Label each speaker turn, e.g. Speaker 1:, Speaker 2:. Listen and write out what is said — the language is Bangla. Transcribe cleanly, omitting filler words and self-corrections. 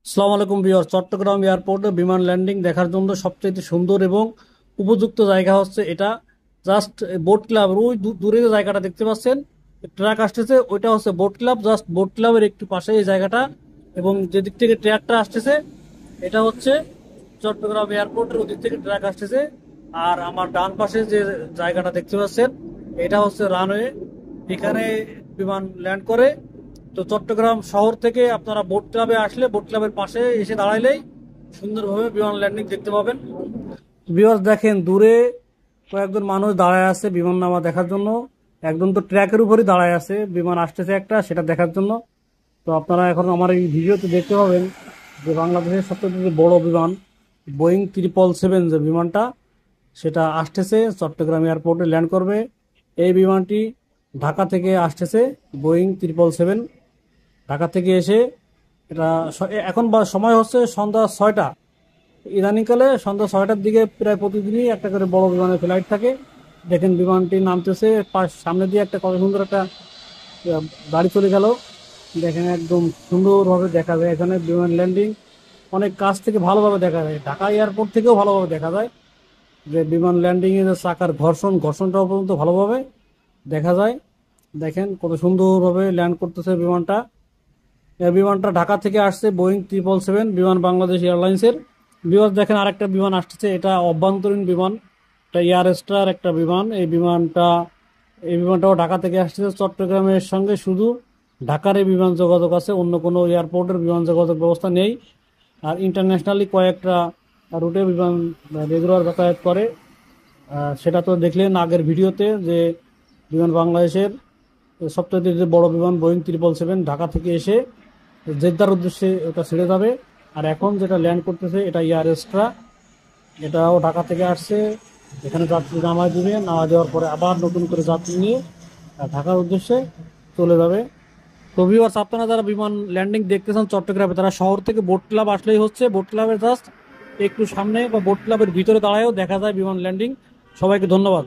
Speaker 1: আসসালামু আলাইকুম ভিউয়ার, চট্টগ্রাম এয়ারপোর্টে বিমান ল্যান্ডিং দেখার জন্য সবচেয়ে সুন্দর এবং উপযুক্ত জায়গা হচ্ছে এটা। জাস্ট বোট ক্লাব, ওই দূরে যে জায়গাটা দেখতে পাচ্ছেন, ট্রাক আসতেছে, ওইটা হচ্ছে বোট ক্লাব। জাস্ট বোট ক্লাবের একটু পাশে এই জায়গাটা, এবং যেদিক থেকে ট্রাকটা আসতেছে এটা হচ্ছে চট্টগ্রাম এয়ারপোর্টের ওদিক থেকে ট্রাক আসতেছে। আর আমার ডান পাশে যে জায়গাটা দেখতে পাচ্ছেন, এটা হচ্ছে রানওয়ে, এখানে বিমান ল্যান্ড করে। তো চট্টগ্রাম শহর থেকে আপনারা বোট ক্লাবে আসলে বোট ক্লাবের পাশে এসে দাঁড়াইলেই সুন্দরভাবে বিমান ল্যান্ডিং দেখতে পাবেন। ভিউয়ার্স দেখেন, দূরে কয়েকজন মানুষ দাঁড়ায় আছে বিমান নামা দেখার জন্য। একদম তো ট্র্যাকের উপরই দাঁড়ায় আছে, বিমান আসতেছে একটা, সেটা দেখার জন্য। তো আপনারা এখন আমার এই ভিডিওতে দেখতে পাবেন যে বাংলাদেশের সবচেয়ে যে বড় বিমান বোয়িং 777 যে বিমানটা, সেটা আসতেছে চট্টগ্রাম এয়ারপোর্টে ল্যান্ড করবে। এই বিমানটি ঢাকা থেকে আসতেছে, বোয়িং 777 ঢাকা থেকে এসে এটা এখন সময় হচ্ছে সন্ধ্যা 6টা। ইদানিংকালে সন্ধ্যা 6টার দিকে প্রায় প্রতিদিনই একটা করে বড় বিমানের ফ্লাইট থাকে। দেখেন বিমানটি নামতেছে, সামনে দিয়ে একটা কত সুন্দর একটা গাড়ি চলে গেল। দেখেন একদম সুন্দরভাবে দেখা যায় এখানে বিমান ল্যান্ডিং, অনেক কাছ থেকে ভালোভাবে দেখা যায়, ঢাকা এয়ারপোর্ট থেকেও ভালোভাবে দেখা যায় যে বিমান ল্যান্ডিং এর চাকার ঘর্ষণটাও পর্যন্ত ভালোভাবে দেখা যায়। দেখেন কত সুন্দরভাবে ল্যান্ড করতেছে বিমানটা। এই বিমানটা ঢাকা থেকে আসছে, বোয়িং 777 বিমান, বাংলাদেশ এয়ারলাইন্সের। বিমান দেখেন আরেকটা বিমান আসতেছে, এটা অভ্যন্তরীণ বিমান, এটা এয়ার এক্সট্রার একটা বিমান। এই বিমানটাও ঢাকা থেকে আসতেছে। চট্টগ্রামের সঙ্গে শুধু ঢাকার এই বিমান যোগাযোগ আছে, অন্য কোনো এয়ারপোর্টের বিমান যোগাযোগ ব্যবস্থা নেই। আর ইন্টারন্যাশনালি কয়েকটা রুটে বিমান রেগুলার যাতায়াত করে। সেটা তো দেখলেন আগের ভিডিওতে যে বিমান বাংলাদেশের সবচেয়ে যে বড় বিমান বোয়িং 777 ঢাকা থেকে এসে জেদ্দার উদ্দেশ্যে এটা ছেড়ে যাবে। আর এখন যেটা ল্যান্ড করতেছে এটা এয়ার এক্সট্রা, এটাও ঢাকা থেকে আসছে। এখানে যাত্রী নামায় দিবে, নামা দেওয়ার পরে আবার নতুন করে যাত্রী নিয়ে ঢাকার উদ্দেশ্যে চলে যাবে। তো ভিউয়ার্স, আপনারা যারা বিমান ল্যান্ডিং দেখতেছেন চট্টগ্রামে, তারা শহর থেকে বোট ক্লাব আসলেই হচ্ছে, বোট ক্লাবের জাস্ট একটু সামনে বা বোট ক্লাবের ভিতরে দাঁড়ায়ও দেখা যায় বিমান ল্যান্ডিং। সবাইকে ধন্যবাদ।